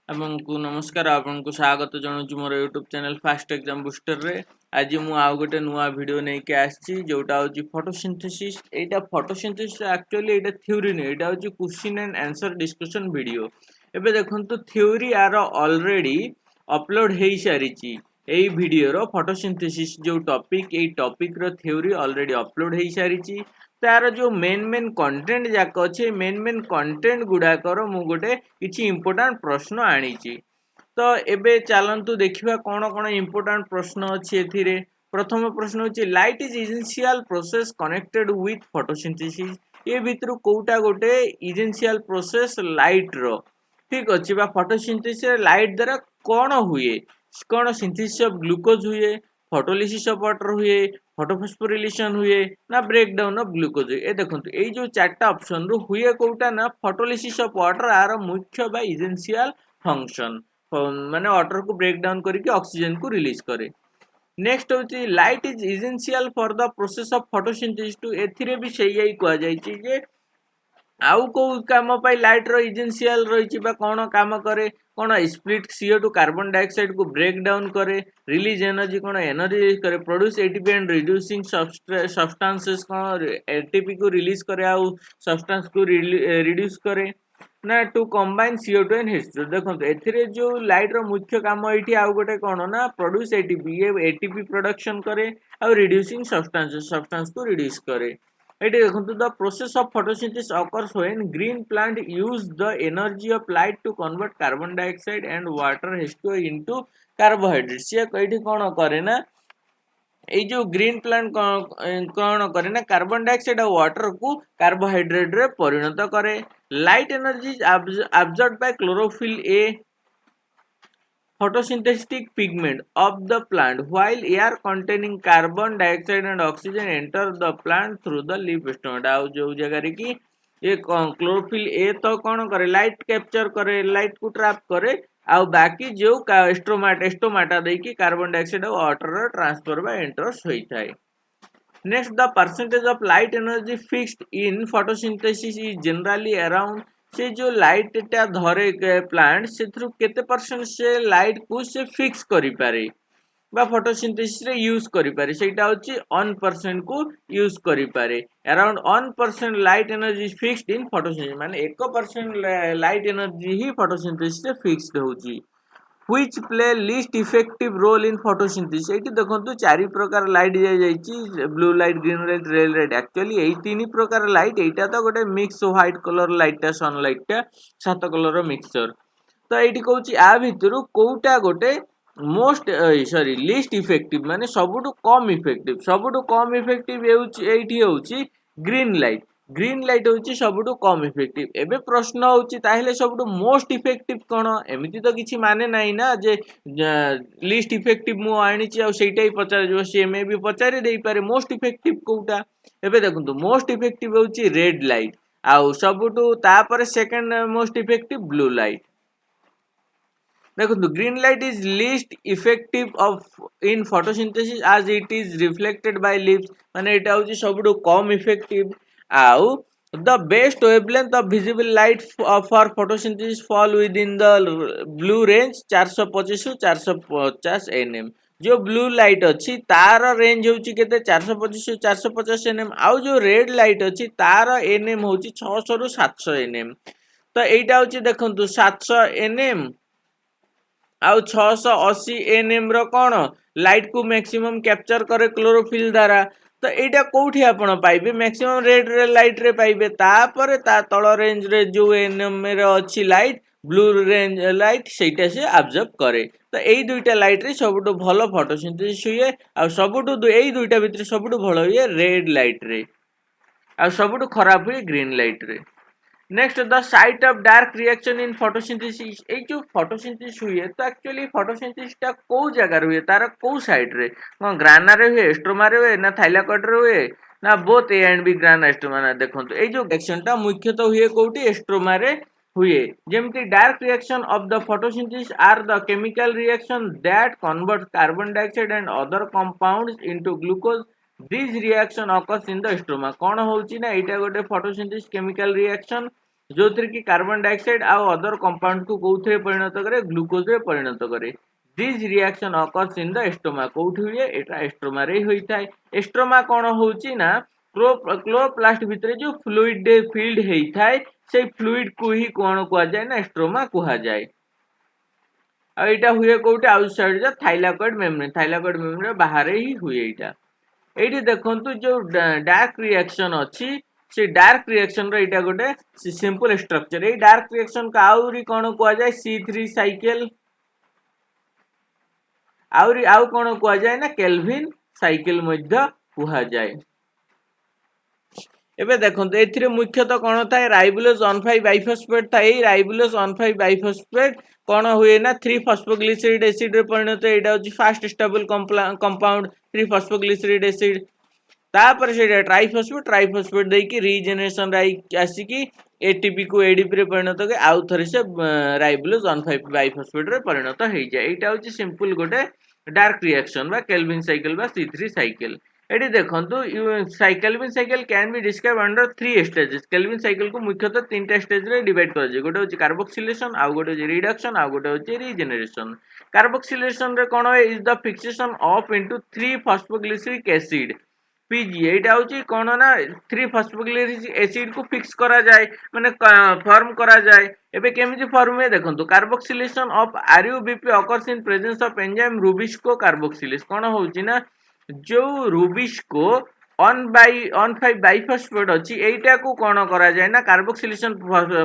आपको नमस्कार आपको स्वागत जनाऊँ मोर YouTube channel fast exam booster रे। आज मु आउ गोटे नुआ वीडियो नहीं के आसी जोटा होची फोटोसिंथेसिस। एटा फोटोसिंथेसिस एक्चुअली एटा थ्योरी नहीं, एटा होची question and answer discussion video. एबे देखंतु थ्योरी आर ऑलरेडी अपलोड हेई सारिची। एई वीडियो रो फोटोसिंथेसिस जो टॉपिक रो थ्योरी ऑलरेडी अपलोड हेई सारिची। तार जो मेन कंटेंट जाक अच्छे मेन कंटेंट गुड़ाकर मु गोटे किछि इंपोर्टेंट प्रश्न आनीची। तो एबे चलंतु देखिबा कोन कोन इंपोर्टेंट प्रश्न अछि एथिरे। प्रथम प्रश्न होछि light is essential process connected with photosynthesis. ए भितरु कोउटा गोटे इसेंशियल प्रोसेस लाइट रो ठीक अछि बा फोटोसिंथेसिस लाइट द्वारा कोन हुए, कोन सिंथेसिस ऑफ ग्लूकोज हुए, फोटोलिसिस ऑफ वाटर हुए, फोटोफॉस्फोरिलेशन हुए ना ब्रेक डाउन ऑफ ग्लूकोज। ए देखंतु ए जो चारटा ऑप्शन रो हुए कोउटा ना फोटोलिसिस ऑफ वाटर आर मुख्य बा इसेंशियल फंक्शन माने वाटर को ब्रेक डाउन करके ऑक्सीजन को रिलीज करे। नेक्स्ट होची light is essential for the process of photosynthesis too. एथिरे भी सेही कहा जायछि जे आउ को काम पाई लाइट रो इसेंशियल रहिछि बा कोन काम करे, कोन स्प्लिट CO2 कार्बन डाइऑक्साइड को ब्रेक डाउन करे, रिलीज एनर्जी कोन एनर्जी रिलीज करे, produce ATP and reducing substances cone ATP को रिलीज करे आउ सब्सटेंस को रिड्यूस करे ना to combine CO2 and H2। देखो एथिरे जो लाइट रो मुख्य काम एठी आउ गोटे कोन ना प्रोड्यूस एटीपी, ये एटीपी प्रोडक्शन करे आउ रिड्यूसिंग सब्सटेंस को रिड्यूस करे। एटी देखंतु the process of photosynthesis occurs when green plant use the energy of light to convert carbon dioxide and water H2O into carbohydrates। ये कइठी कोन करे ना ए जो ग्रीन प्लांट कोन करे ना कार्बन डाइऑक्साइड और वाटर को कार्बोहाइड्रेट रे परिणत करे। Light energy absorbed by chlorophyll A photosynthetic pigment of the plant while air containing carbon dioxide and oxygen enter the plant through the leaf stomata। आउ जो जगह रे कि ये क्लोरोफिल ए तो कौन करे लाइट कैप्चर करे, लाइट को ट्रैप करे आउ बाकी जो स्टोमाटा दे कि कार्बन डाइऑक्साइड और वाटर ट्रांसफर बा एंटर्स होई थाए। Next the percentage of light energy fixed in photosynthesis is generally around. से जो लाइट टा धरे प्लांट से केते परसेंट से लाइट को से फिक्स करि पारे बा फोटोसिंथेसिस रे यूज करि पारे, सेटा होची 1% को यूज करि पारे। Around 1% light energy fixed in photosynthesis माने 1% लाइट एनर्जी ही फोटोसिंथेसिस रे फिक्स्ड होची। which play least effective role in photosynthesis। एठी देखंतु चारि प्रकार लाइट जाय जायछि, blue light, green light, red light. Actually एई तीन प्रकार लाइट, एटा तो गोटे मिक्स व्हाइट कलर लाइट टा सनलाइट टा सात कलर रो मिक्सचर। तो एठी कहूछि आ भितरु कोउटा गोटे मोस्ट सॉरी लीस्ट इफेक्टिव माने सबुटु कम इफेक्टिव एठी होछि ग्रीन लाइट। ग्रीन लाइट होछि सबुटु कम इफेक्टिव। एबे प्रश्न होछि ताहेले सबुटु मोस्ट इफेक्टिव कोन? एमिति तो किछि माने नाही ना जे लीस्ट इफेक्टिव मु आनिछि आ सेटा ही पचार जो से मे भी पचारि देई पारे मोस्ट इफेक्टिव कोउटा। एबे देखंतु मोस्ट इफेक्टिव होछि रेड लाइट आ सबुटु तापर second most effective blue light. देखो green light is least effective of in photosynthesis as it is reflected by leaves माने एटा होची सबुठु कम इफेक्टिव। आउ the best wavelength of visible light for photosynthesis fall within the blue range 425 रु 450 nm। जो blue light अच्छी तार रेंज होची केते 425 रु 450 nm। आउ जो रेड लाइट अच्छी तार nm होची 600 रु 700 nm। तो एटा होची देखंतु 700 nm आउ 680 nm रो कोन लाइट को मैक्सिमम कैप्चर करे क्लोरोफिल द्वारा। तो एटा कोठी आपण पाइबे मैक्सिमम रेड रे लाइट रे पाइबे। तापर ता तळ रेंज रे जो nm रे अछि लाइट ब्लू रेंज लाइट सेटा से ऑब्जर्व करे। तो एई दुईटा लाइट रे सबुटो भलो फोटोसिंथेसिस हुए आ सबुटो एई दुईटा भितर सबुटो भलो हुए रेड लाइट रे आ सबुटो खराब हुए ग्रीन लाइट रे। Next the site of dark reaction in photosynthesis. ए जो फोटोसिंथेसिस हुए तो एक्चुअली फोटोसिंथेसिस टा को जगह हुए तार को साइड रे कोन ग्राना रे हुए, स्ट्रोमा रे हुए ना थाइलाकॉइड रे हुए ना both A and B grana stroma. ना देखंतु ए जो रिएक्शन टा मुख्यतः हुए कोठी स्ट्रोमा रे हुए। जेमति dark reaction of the photosynthesis are the chemical reaction that convert carbon dioxide and other compounds into glucose. This reaction occurs in the stroma। कोन होउची ना एटा गोटे फोटोसिंथेसिस केमिकल रिएक्शन जो थी कि कार्बन डाइऑक्साइड आउ अदर कंपाउंड को कौथे परिणत करे ग्लूकोज रे परिणत करे this reaction occurs in the stroma कोठी हुए एटा एस्टोमा रे होइथाय एस्टोमा कोन होउची ना क्लोरोप्लास्ट भितरे जो फ्लूइड फील्ड हेइथाय से फ्लूइड को ही कोन कुआ जाय ना एस्टोमा कुहा जाय आ एटा हुए कोठी आउटसाइड द थाइलाकॉइड मेम्ब्रेन बाहर ही हुए एटा एठी देखंतु जो डार्क रिएक्शन अछि से डार्क रिएक्शन रो एटा गोटे simple structure a dark reaction का आउरी कोन कुआ जाय C3 साइकिल आउरी आउ कोन कुआ जाय ना केल्विन साइकिल मध्य कुहा जाय एबे देखंतु एथिरे मुख्यतः कोन थाए राइबोलोज 1,5 बाइफॉस्फेट थाए राइबोलोज 1,5 बाइफॉस्फेट कोन हुए ना 3 फॉस्फोग्लिसराइड एसिड रे परिणत एटा होची fast stable compound 3 phosphoglyceride acid तापर से ट्राइफॉस्फेट दे कि रीजनरेशन आसी कि एटीपी को एडीपी रे परिणत के आउ थरे से राइबोलोज 1,5 बाइफॉस्फेट रे परिणत हो जाए एटा होची सिंपल गोटे डार्क रिएक्शन बा केल्विन साइकिल बा C3 साइकिल एटी देखंतु Calvin cycle can be describe under 3 stages Calvin cycle को मुख्यतः 3टा स्टेज रे डिवाइड कर जे गोटे होची कार्बोक्सिलेशन आउ गोटे होची रिडक्शन आउ गोटे होची रीजनरेशन कार्बोक्सिलेशन रे कोन है is the fixation of into 3 phosphoglyceric acid PG एटा होची कोन ना 3 फॉस्फोग्लिसरिक एसिड को फिक्स करा जाए माने फॉर्म करा जाए एबे केमिति फॉर्म में देखंतु carboxylation of RuBP occurs in presence of enzyme RuBisCO carboxylase कोन होची ना जो रुबिस्को 1/5 बाइफॉस्फेट अछि एटा को कोन करा जाए ना कार्बोक्सिलेशन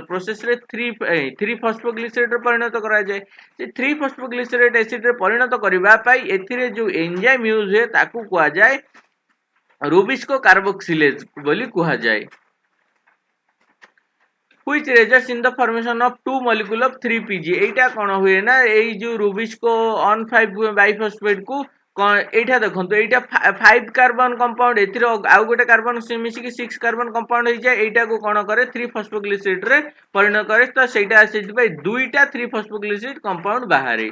प्रोसेस रे 3 फॉस्फोग्लिसराइड रे परिणत करा जाए जे 3 फॉस्फोग्लिसराइड एसिड रे परिणत करिबा पाई एथिरे जो एंजाइम यूज है ताकू कुआ जाए रुबिस्को कार्बोक्सिलेज बोली कुहा जाए which results in the formation of two molecule of 3pg एटा कोन हुए ना एई जो रुबिस्को 1,5 बाइफॉस्फेट को एटा देखंतु एटा 5 कार्बन कंपाउंड एथिरो आउ गोटे कार्बन मिसी कि 6 कार्बन कंपाउंड हो जाए एटा को कोन करे 3 फॉस्फोग्लिसराइड रे परिणत करे तो सेटा आसी भाई दुईटा 3 फॉस्फोग्लिसराइड कंपाउंड बाहरे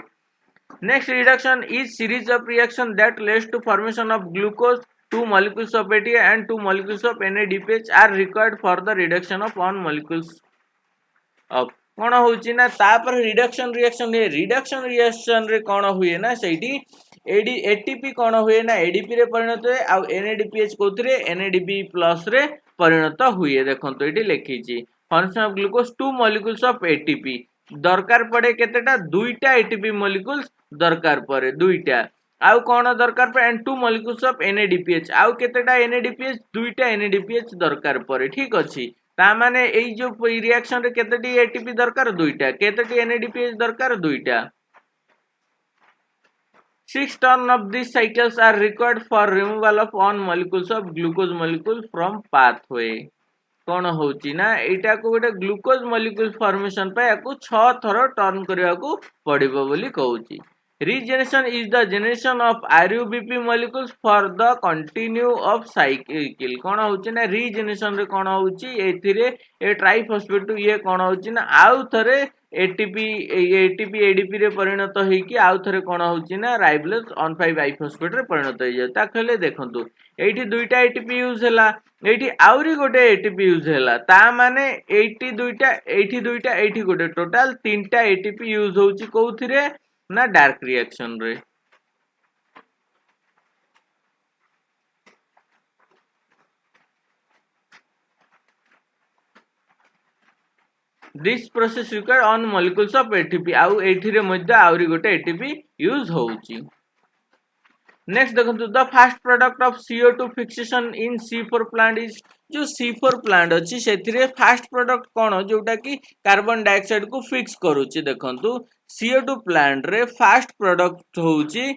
next reduction is series of reaction that leads to formation of glucose 2 molecules of ATP and 2 molecules of NADPH are required for the reduction of 1 molecules of कोन होची ना तापर रिडक्शन रिएक्शन रे कोन हुए ना सेठी ATP कोन हुए ना ADP रे परिणत हुए आ NADPH कोथरे NADP प्लस रे परिणत हुए देखंतो एठी लिखिची formation of glucose 2 molecules of ATP दरकार पड़े केतेटा दुईटा एटीपी मॉलिक्यूल्स दरकार पड़े दुईटा आउ कोन दरकार पड़े एंड 2 molecules of NADPH आउ केतेटा NADPH दुईटा NADPH दरकार पड़े ठीक अछि ता माने एई जो रिएक्शन रे केतेटी एटीपी दरकार दुईटा केतेटी NADPH दरकार दुईटा 6 turn of these cycles are required for removal of 1 molecules of glucose molecule from pathway कोन होची ना एटा को गोटे ग्लूकोज मॉलिक्यूल फॉर्मेशन पे याकू 6 थरो टर्न करिया को पड़िबो बोली कहूची regeneration is the generation of RuBP molecules for the continue of cycle कोन होची ना रीजनरेशन रे कोन होची एथिरे ए ट्राइफॉस्फेट ये कोन होची ना आउ थरे एटीपी एडीपी रे परिणत होई कि आउ थरे कोन होची ना राइबोलोज 1,5 बाइफॉस्फेट रे परिणत होई जाय ता खले देखंतु एठी दुईटा एटीपी यूज हला एठी आउरी गोटे एटीपी यूज हला ता माने एठी दुईटा एठी गोटे टोटल 3टा एटीपी यूज होची कोउथिरे ना डार्क रिएक्शन रे this process require on molecules of ATP आउ एठी रे मध्य आउरी गोटे एटीपी यूज होउची नेक्स्ट देखंतु the fast product of CO2 fixation in C4 plant is जो C4 प्लांट अछि सेथिरे फास्ट प्रोडक्ट कोन जोटा कि कार्बन डाइऑक्साइड को फिक्स करूची देखंतु CO2 प्लांट रे फास्ट प्रोडक्ट होउची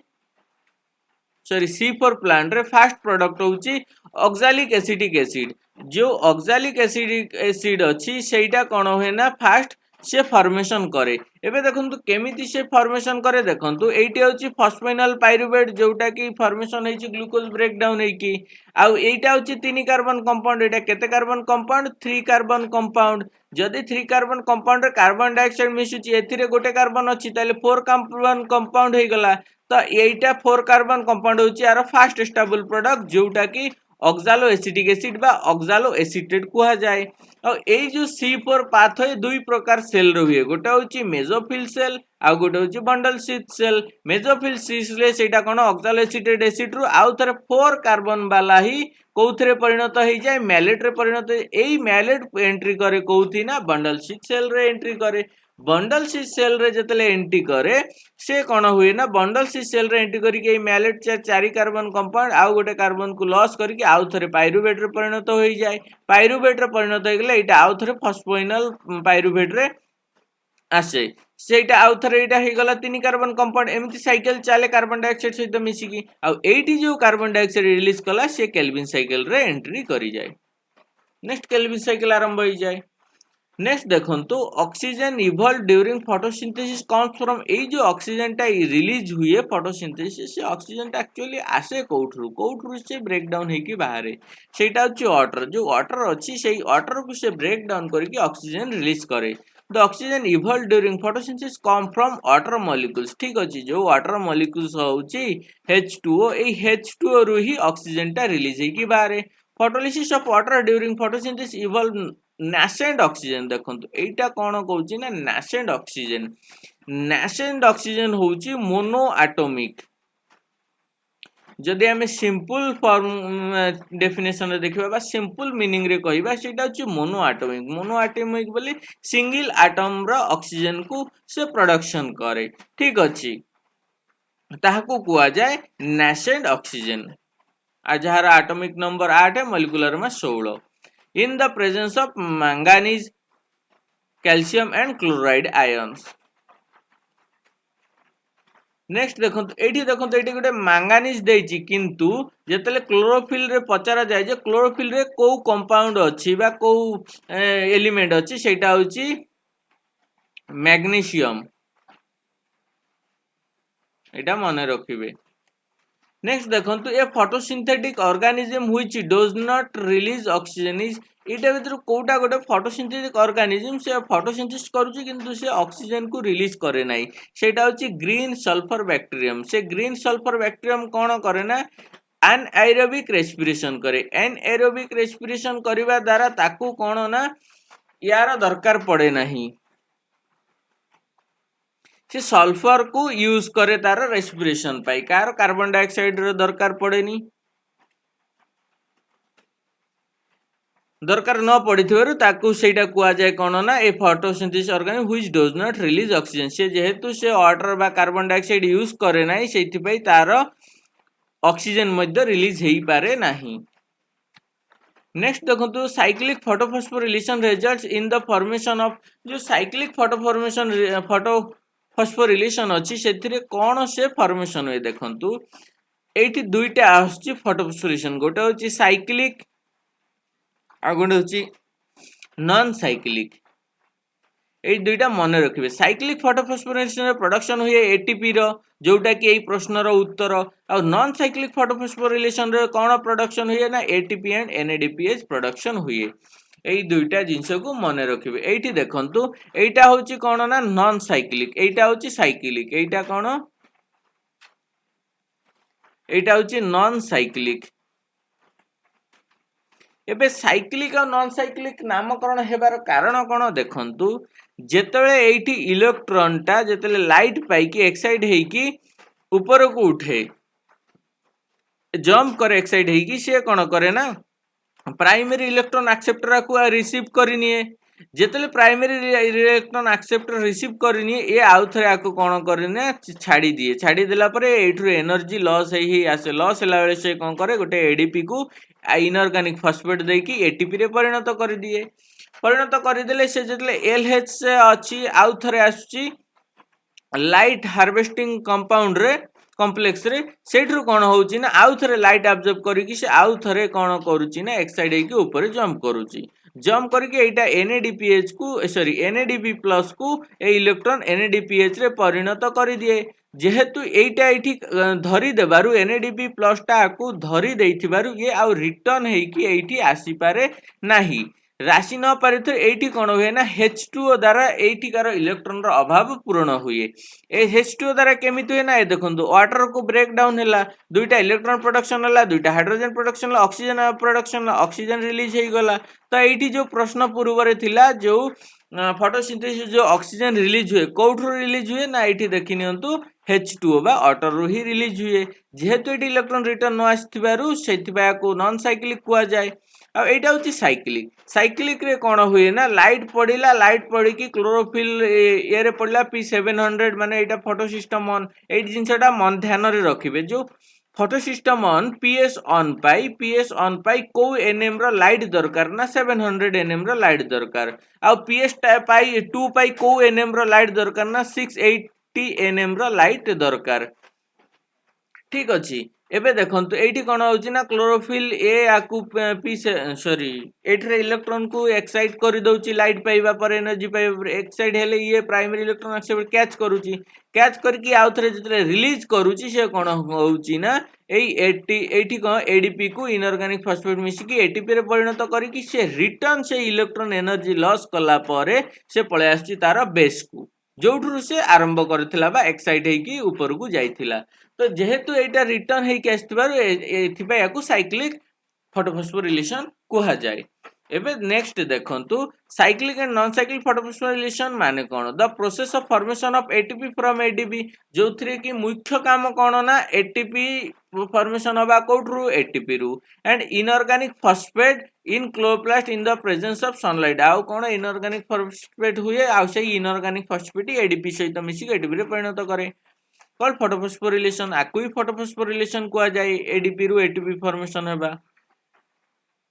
C4 प्लांट रे फास्ट प्रोडक्ट होउची ऑक्सैलिक एसिटिक एसिड जो ऑक्सैलिक एसिड अछि सेटा कोन होय ना फास्ट से फॉर्मेशन करे एबे देखंतु केमिति से फॉर्मेशन करे देखंतु एटी होची फॉस्फेनल पाइरुवेट जोटा कि फॉर्मेशन हेची ग्लूकोज ब्रेकडाउन हेकी आ एटा होची 3 कार्बन कंपाउंड एटा केते कार्बन कंपाउंड 3 कार्बन कंपाउंड जदि 3 कार्बन कंपाउंड रे कार्बन डाइऑक्साइड मिसुची एथिरे गोटे कार्बन अछि ताले 4 कार्बन कंपाउंड हे गला तो एटा 4 कार्बन कंपाउंड होची आरो फास्ट स्टेबल प्रोडक्ट जोटा कि ऑक्सालो एसिटिक एसिड बा ऑक्सालो एसिटेट कुहा जाए। और एई जो C4 पाथवे दुई प्रकार सेल रो हुए, गोटे होची मेसोफिल सेल आ गोटे होची bundle sheath cell. Mesophyll sheath रे सेटा कोन ऑक्सालो एसिटेट एसिड रु आउ थरे 4 कार्बन वाला ही कोउथरे परिणत हो जाए, मैलेट रे परिणत। एई मैलेट एंट्री करे कोउथी ना बंडल शीथ सेल रे एंट्री करे। बंडल शीथ सेल रे जतले एंट्री करे से कौन हुए ना बंडल शीथ सेल रे एंट्री करके मैलेट 4 कार्बन कंपाउंड आउ गोटे कार्बन को लॉस करके आउ थरे पाइरुवेट रे परिणत हो जाए। पाइरुवेट रे परिणत हो गले एटा आउ थरे फॉस्फोइनल पाइरुवेट रे आसे। सेटा आउ थरे एटा हे गला 3 कार्बन कंपाउंड एमती साइकिल चले कार्बन डाइऑक्साइड सहित मिसी की। आउ एटी जो कार्बन डाइऑक्साइड रिलीज कला से केल्विन साइकिल रे एंट्री करी जाए। नेक्स्ट केल्विन साइकिल आरंभ हो जाए। नेक्स्ट देखंतु oxygen evolve during photosynthesis comes from. ए जो ऑक्सीजन टा रिलीज हुए फोटोसिंथेसिस से ऑक्सीजन टा एक्चुअली आसे कोउठरू से ब्रेक डाउन हे की बाहर सेटा होची वाटर। जो वाटर अछि सेही वाटर को से ब्रेक डाउन करके ऑक्सीजन रिलीज करे। The oxygen evolve during photosynthesis come from water molecules. ठीक अछि, जो वाटर मॉलिक्यूल्स होची H2O, ए H2O रु ही ऑक्सीजन टा रिलीज हे की बाहर। Photolysis of water during photosynthesis evolve nascent oxygen. देखंतु एटा कोन कहउची ना नासेंट ऑक्सीजन। नासेंट ऑक्सीजन होची मोनो एटॉमिक। जदि हमें सिंपल फॉर्म डेफिनेशन रे देखिबा बा सिंपल मीनिंग रे कहिबा सेटा होची मोनो एटॉमिक। मोनो एटॉमिक बोली सिंगल एटम रो ऑक्सीजन को से प्रोडक्शन करे। ठीक अछि, ताहाको कुआ जाए नासेंट ऑक्सीजन। आ जहार एटॉमिक नंबर 8 है, मॉलिक्यूलर में 16। in the presence of manganese, calcium and chloride ions। Next देखंतु एठी गोटे मैंगानीज देछि, किंतु जेतले क्लोरोफिल रे पचारा जाय जे क्लोरोफिल रे को कंपाउंड अछि बा को एलिमेंट अछि, सेटा होछि मैग्नीशियम। एटा मने रखिबे। नेक्स्ट देखंतु a photosynthetic organism which does not release oxygen is. एटा भीतर कोटा गोटे फोटोसिंथेटिक ऑर्गेनिज्म से फोटोसिंथेसिस करूची किंतु से ऑक्सीजन को रिलीज करे नाही, सेटा होची ग्रीन सल्फर बैक्टीरियम। से ग्रीन सल्फर बैक्टीरियम कोन करे ना एनएरोबिक रेस्पिरेशन करे। एनएरोबिक रेस्पिरेशन करिवा द्वारा ताकू कोन ना यार दरकार पड़े नाही, से सल्फर को यूज करे तार रेस्पिरेशन पाई। कार कार्बन डाइऑक्साइड रे दरकार पड़ेनी, दरकार न पड़िथिबारु ताकू सेटा कुआ जाय कोन ना a photosynthesis organism which does not release oxygen. से जेहेतु से वाटर बा कार्बन डाइऑक्साइड यूज करे नाही, सेति पई तार ऑक्सीजन मध्य रिलीज हेई पारे नाही। नेक्स्ट देखंतु cyclic photophosphorylation results in the formation of. जो साइक्लिक फोटोफॉस्फोरिलेशन अछि सेथिरे कोन से फॉर्मेशन होय देखंतु एठी दुईटा आछि फोटोफॉस्फोरिलेशन, गोटे होछि साइक्लिक आ गोटे होछि नॉन साइक्लिक। ए दुईटा मन रखिबे। साइक्लिक फोटोफॉस्फोरिलेशन प्रोडक्शन हुए एटीपी रो, जोटा कि एई प्रश्न रो उत्तर। आ नॉन साइक्लिक फोटोफॉस्फोरिलेशन रे कोन प्रोडक्शन हुए ना एटीपी एंड एनएडीपीएच प्रोडक्शन हुए। एई दुईटा जिंस को मन रखिबे। एठी देखंतु एटा होछि कोन ना नॉन साइक्लिक, एटा होछि साइक्लिक। एटा कोन एटा होछि नॉन साइक्लिक। एबे साइक्लिक और नॉन साइक्लिक नामकरण हेबार कारण कोन देखंतु जेतले एठी इलेक्ट्रॉन टा जेतले लाइट पाइकी एक्साइड हेकी ऊपर को उठे जंप करे एक्साइड हेकी, से कोन करे ना प्राइमरी इलेक्ट्रॉन एक्सेप्टर को रिसीव करनिए। जेतले प्राइमरी इलेक्ट्रॉन एक्सेप्टर रिसीव करनिए ए आउ थरे आको कोन करने छाड़ी दिए। छाड़ी देला परे एठु एनर्जी लॉस हेई आसे। लॉस होला बेले से कोन करे गोटे एडीपी को इनऑर्गेनिक फॉस्फेट देकी एटीपी रे परिणत कर दिए। परिणत कर देले से जेतले एलएच से अछि आउ थरे आसुची लाइट हार्वेस्टिंग कंपाउंड रे कॉम्प्लेक्स रे, सेठरू कोन होउची ना आउ थरे लाइट एब्जॉर्ब करिकि से आउ थरे कोन करूची ना एक्साइड हेकी ऊपर जंप करूची। जंप करके एटा एनएडीपीएच को सॉरी एनएडीपी प्लस को ए इलेक्ट्रॉन एनएडीपीएच रे परिणत कर दिए। जेहेतु एटा एठी धरी देबारु एनएडीपी प्लस टा को धरी देइथिबारु ये आउ रिटर्न हेकी एठी आसी पारे नाही। राशि न पारे एठी कौन हुए ना H2O द्वारा एठिकार इलेक्ट्रॉन रो अभाव पूर्ण हुए। ए H2O द्वारा केमिति हुए ना ए देखंतु वाटर को ब्रेक डाउन हैला दुईटा इलेक्ट्रॉन प्रोडक्शन हैला दुईटा हाइड्रोजन प्रोडक्शन हैला ऑक्सीजन प्रोडक्शन ऑक्सीजन रिलीज हे गला। तो एठी जो प्रश्न पूर्व रे थिला जो फोटोसिंथेसिस जो ऑक्सीजन रिलीज हुए कोठरो रिलीज हुए ना एठी देखि नियंतु H2O बा वाटर रो ही रिलीज हुए। जेहेतु एठी इलेक्ट्रॉन रिटर्न न आस्थिबारु सेथिबा को नॉन साइक्लिक कुआ जाय। अब एटा होची साइक्लिक साइक्लिक रे कोन हुए ना लाइट पड़िला लाइट पड़ी कि क्लोरोफिल ए रे पड़ला P700 माने एटा फोटो सिस्टम ऑन ए जिंसटा मन ध्यान रे रखिबे जो photosystem one PS one पाई को एनएम रो लाइट दरकार ना 700 एनएम रो लाइट दरकार आ पीएस पाई 2 पाई को एनएम रो लाइट दरकार ना 680 एनएम रो लाइट दरकार। ठीक अच्छी एबे देखंतु एठी कोन होची ना chlorophyll A आकु P sorry एठरे electron को एक्साइट करि दउची लाइट पाइबा पर एनर्जी पाइबा पर एक्साइट हेले ये प्राइमरी इलेक्ट्रॉन एक्सेप्ट कैच करूची कैच करके आउ थरे जतरे रिलीज करूची से कोन होची ना एई एठी को एडीपी को इनऑर्गेनिक फॉस्फेट मिसी की एटीपी रे परिणत करी कि से रिटर्न से इलेक्ट्रॉन एनर्जी लॉस कला परे से पळे आसी तार बेस को जोठुरु से आरंभ करथिला बा एक्साइट हे की ऊपर को जाइथिला। तो जेहेतु एटा रिटर्न हे के आस्तिबारु एथिबा याकू साइक्लिक फोटोफॉस्फोरिलेशन कुहा जाय। एबे नेक्स्ट देखंतु cyclic and non cyclic photophosphorylation माने कोन the process of formation of ATP from ADP जोथरे की मुख्य काम कोन ना एटीपी फॉर्मेशन होबा कोठरू एटीपी रु and inorganic phosphate in chloroplast in the presence of sunlight आउ कोन इनऑर्गेनिक फॉस्फेट हुए आउ से इनऑर्गेनिक फॉस्फेट एडीपी सहित मिसी एटीपी रे परिणत करे कॉल्ड फोटोफॉस्फोरिलेशन आकु ही फोटोफॉस्फोरिलेशन कुआ जाय एडीपी रु एटीपी फॉर्मेशन हेबा।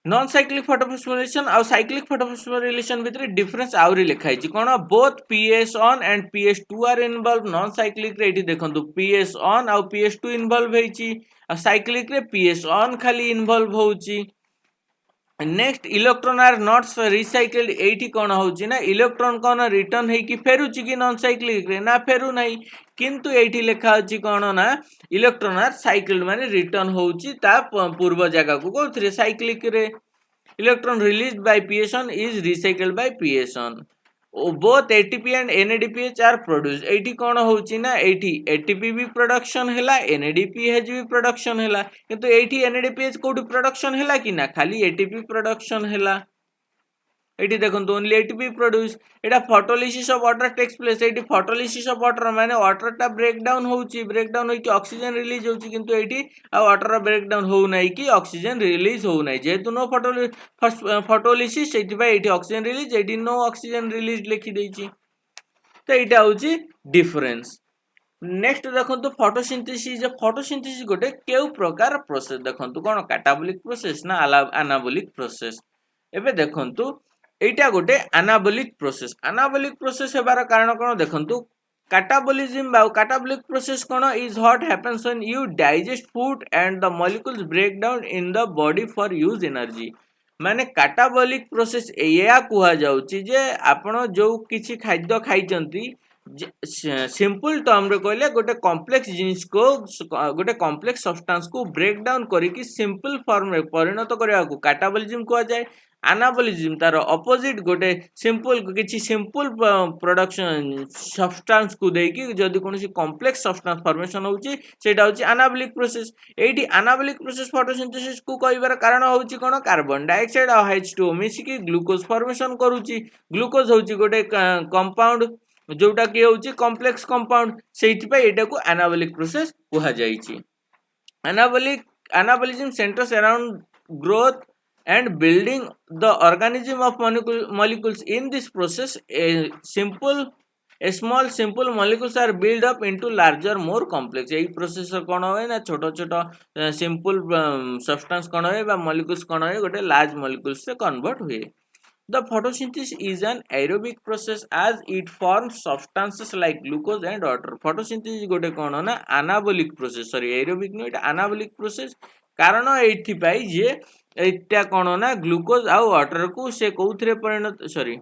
नॉन साइक्लिक फोटोफॉस्फोरिलेशन और साइक्लिक फोटोफॉस्फोरिलेशन भितर डिफरेंस आउरी लिखाई छी कोन both PS one and PS two are involve non cyclic रे एठी देखंतु पीएस ऑन और पीएस2 इन्वॉल्व हेची आ साइक्लिक रे पीएस ऑन खाली इन्वॉल्व होची। Next electron are not recycled एठी कोन होची ना इलेक्ट्रॉन कोन रिटर्न हे की फेरुची की नॉन साइक्लिक रे ना फेरु नाही किंतु एठी लिखा होची कोन ना इलेक्ट्रॉन आर साइक्ल्ड माने रिटर्न होची ता पूर्व जगह को कोथरे साइक्लिक रे electron released by PS one is recycled by PS one both ATP and NADPH are produced एठी कोन होची ना एठी ATP भी प्रोडक्शन हैला NADPH भी प्रोडक्शन हैला किंतु एठी NADPH कोड प्रोडक्शन हैला कि ना खाली ATP प्रोडक्शन हैला एठी देखंतु ओनली एटीपी प्रोड्यूस एटा photolysis of water takes place एठी फोटोलिसिस ऑफ वाटर माने वाटर टा ब्रेक डाउन होची ब्रेक डाउन होई कि ऑक्सीजन रिलीज होची किंतु एठी आ वाटर ब्रेक डाउन हो नाही कि ऑक्सीजन रिलीज हो नाही जेतु नो फोटोलिसिस सेठी बा एठी ऑक्सीजन रिलीज एठी नो ऑक्सीजन रिलीज लिखि देची। तो एटा होची डिफरेंस। नेक्स्ट देखंतु फोटोसिंथेसिस गोटे केउ प्रकार प्रोसेस देखंतु कोन कैटाबोलिक प्रोसेस ना एनाबोलिक प्रोसेस एबे देखंतु एटा गोटे एनाबोलिक प्रोसेस हेबार कारण कोन देखंतु कैटाबोलिज्म बा कैटाबोलिक प्रोसेस कोन is what happens when you digest food and the molecules break down in the body for use energy माने कैटाबोलिक प्रोसेस एया कुहा जाउची जे आपण जो किछि खाद्य खाइचंती सिंपल टर्म रे कहले गोटे कॉम्प्लेक्स जिनिस को गोटे कॉम्प्लेक्स सब्सटेंस को ब्रेक डाउन करिकि सिंपल फॉर्म रे परिणत करिया को कैटाबोलिज्म कुहा जाय। एनाबोलिज्म तार ऑपोजिट गोटे सिंपल किछि सिंपल प्रोडक्शन सब्सटेंस को देकी जदी कोनोसी कॉम्प्लेक्स सब्सटेंस फॉर्मेशन होउची सेटा होउची एनाबोलिक प्रोसेस एठी एनाबोलिक प्रोसेस फोटोसिंथेसिस को कहिबार कारण होउची कोन कार्बन डाइऑक्साइड और H2O मिसी की ग्लूकोज फॉर्मेशन करूची ग्लूकोज होउची गोटे कंपाउंड जोटा कि होउची कॉम्प्लेक्स कंपाउंड सेठी पे एटा को एनाबोलिक प्रोसेस कुहा जाईची। Anabolism centres around growth and building the organism of molecules in this process a small simple molecules are built up into larger more complex ei process कोन होय ना छोटो छोटो simple substance कोन होय बा molecules कोन होय गोटे large molecules से convert हुए। The photosynthesis is an aerobic process as it forms substances like glucose and water photosynthesis गोटे कोन ना anabolic process sorry aerobic no eta anabolic process कारण एठी पाई जे एटा कोन ना ग्लूकोज आ वाटर को से कोथरे परिणत सॉरी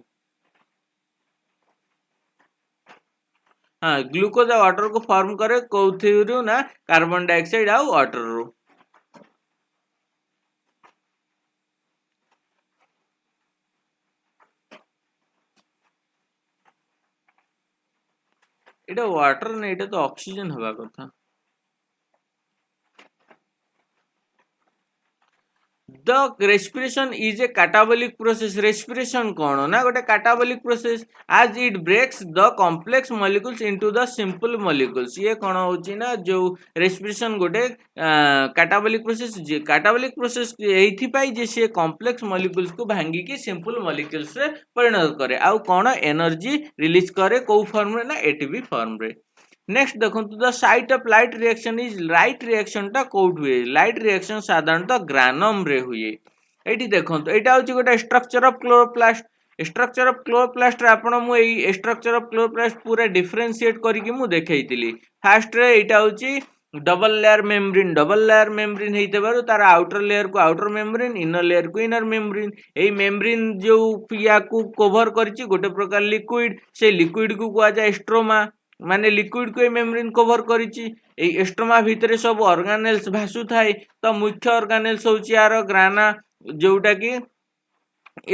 हां ग्लूकोज आ वाटर को फॉर्म करे कोथेरु ना कार्बन डाइऑक्साइड आ वाटर रो। एटा वाटर नहीं, एटा तो ऑक्सीजन हवा कथा। The respiration is a catabolic process. Respiration कौन ना गोटे catabolic process as it breaks the complex molecules into the simple molecules. ये कौन होची ना जो respiration गोटे catabolic process, catabolic process एथि पाई जे से complex molecules को भांगी की simple molecules रे परिणत करे आउ कौन energy release करे को form रे ना ATP form रे। नेक्स्ट देखो the site of light reaction is light reaction टा कोड हुए लाइट रिएक्शन साधारणतः ग्रानम रे हुए एठी देखो एटा होची गोटे structure of chloroplast structure of chloroplast रे आपण मु एई स्ट्रक्चर ऑफ क्लोरोप्लास्ट पूरा डिफरेंशिएट करिकि मु देखैतिली फास्ट रे एटा होची डबल लेयर मेम्ब्रेन हेते बारु तार आउटर लेयर को आउटर मेम्ब्रेन इनर लेयर को इनर मेम्ब्रेन एई मेम्ब्रेन जो पिया को कवर करची गोटे प्रकार लिक्विड से लिक्विड को कुआ जाय स्ट्रोमा माने लिक्विड को मेम्ब्रेन कवर करिची ए स्टोमा भितरे सब ऑर्गेनेल्स भासु थाए तो मुख्य ऑर्गेनेल्स होची यार ग्राना जोटा कि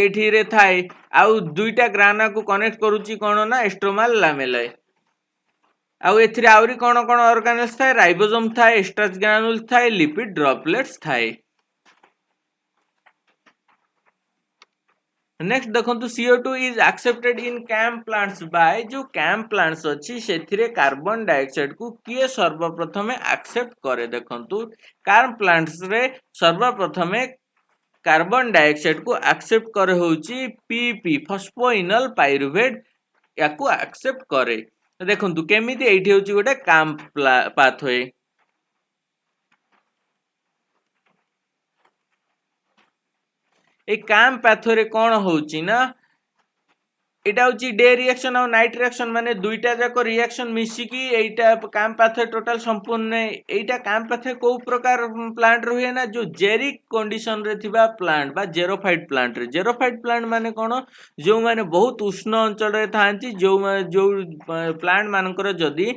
एठी रे थाए आउ दुईटा ग्राना को कनेक्ट करूची कोन ना स्ट्रोमाल लामेला आउ एथिरे आउरी कोन कोन ऑर्गेनेल्स थाए राइबोसोम थाए स्टार्च ग्रानुल थाए लिपिड ड्रॉपलेट्स थाए। नेक्स्ट देखो CO2 is accepted in CAM plants by जो कैम प्लांट्स अच्छी से कार्बन डाइऑक्साइड को किए सर्वप्रथमे एक्सेप्ट करे देखो कैम प्लांट्स रे सर्वप्रथम कार्बन डाइऑक्साइड को एक्सेप्ट करे होची PP फॉस्फोइनल पाइरुवेट याकू एक्सेप्ट करे देखो केमिति एठी होची गोटे कैम पाथवे ए काम पाथवे कौन होची ना एटा होची डे रिएक्शन और नाइट रिएक्शन माने दुईटा जाको रिएक्शन मिसिकी एटा काम पाथवे टोटल संपूर्ण एटा काम पाथवे को प्रकार प्लांट रहे ना जो जेरिक कंडीशन रे थिबा प्लांट बा जेरोफाइट प्लांट रे जेरोफाइट प्लांट माने कोन जो माने बहुत उष्ण अंचल रे थांती जो प्लांट मानकर जदी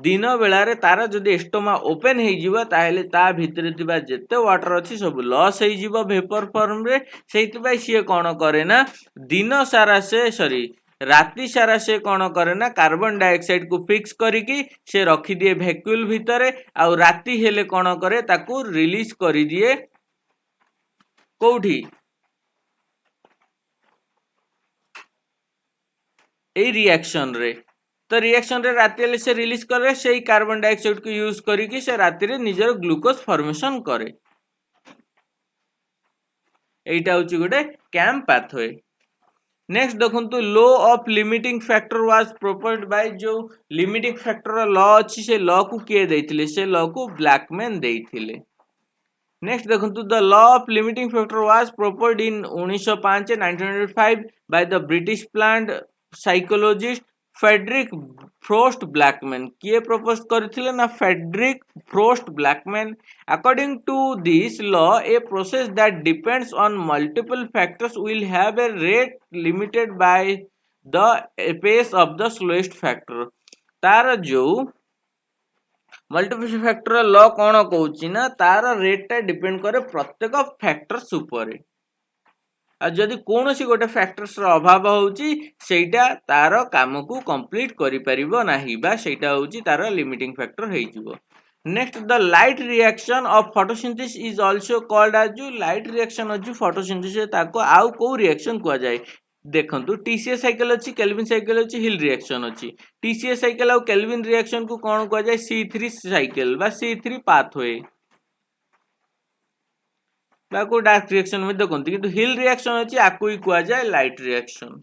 दिन बेला रे तार जदी स्टोमा ओपन हे जिवो ताहेले ता भितरे थिबा जेते वाटर अछि सब लॉस हे जिवो वेपर फॉर्म रे सेति बाय सिए कोन करे ना दिन सारा से सॉरी राति सारा से कौन करे ना कार्बन डाइऑक्साइड को फिक्स करिकी से रखी दिए वैक्यूल भितरे आउ राति हेले कौन करे ताकू रिलीज करि दिए कोठी ए रिएक्शन रे तो रिएक्शन रे राति हेले से रिलीज करे से कार्बन डाइऑक्साइड को यूज करिकी से राति रे निजर ग्लूकोज फॉर्मेशन करे एटा होची गोटे कैम पाथवे। नेक्स्ट देखो law of limiting factor was proposed by जो लिमिटिंग फैक्टर लॉ अच्छी से लॉ को किए देथिले से लॉ को ब्लैकमैन देथिले। नेक्स्ट देखो the law of limiting factor was proposed in 1905 1905 by the British plant psychologist Frederick Frost Blackman किए प्रपोज करथिले ना Frederick Frost Blackman. According to this law, a process that depends on multiple factors will have a rate limited by the pace of the slowest factor. तार जो multiple factor law कौन कहूची ना तार rate टा depend करे प्रत्येक factors ऊपर जदि कौन सी गोटे फैक्टर्स अभाव होची सेटा तार काम को कंप्लीट करि परिबो नाही बा सेटा होची तार लिमिटिंग फैक्टर हेइ जिवो। Next the light reaction of photosynthesis is also called as जो लाइट रिएक्शन अछि फोटोसिंथेसिस ताको आउ को रिएक्शन कुआ जाय देखंतु टीसीएस साइकिल अछि केल्विन साइकिल अछि हिल रिएक्शन अछि टीसीएस साइकिल और केल्विन रिएक्शन को कोन कुआ जाय C3 साइकिल बा C3 पाथवे बाको डार्क रिएक्शन में देखंतु किंतु हिल रिएक्शन अछि आकु ही कुआ जाय लाइट रिएक्शन।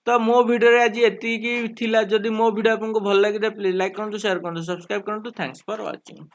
तो मो वीडियो रे आज एति की थिला जदि मो वीडियो आपको भल लागिदा प्लीज लाइक करंतु शेयर करंतु सब्सक्राइब करंतु थैंक्स फॉर वाचिंग।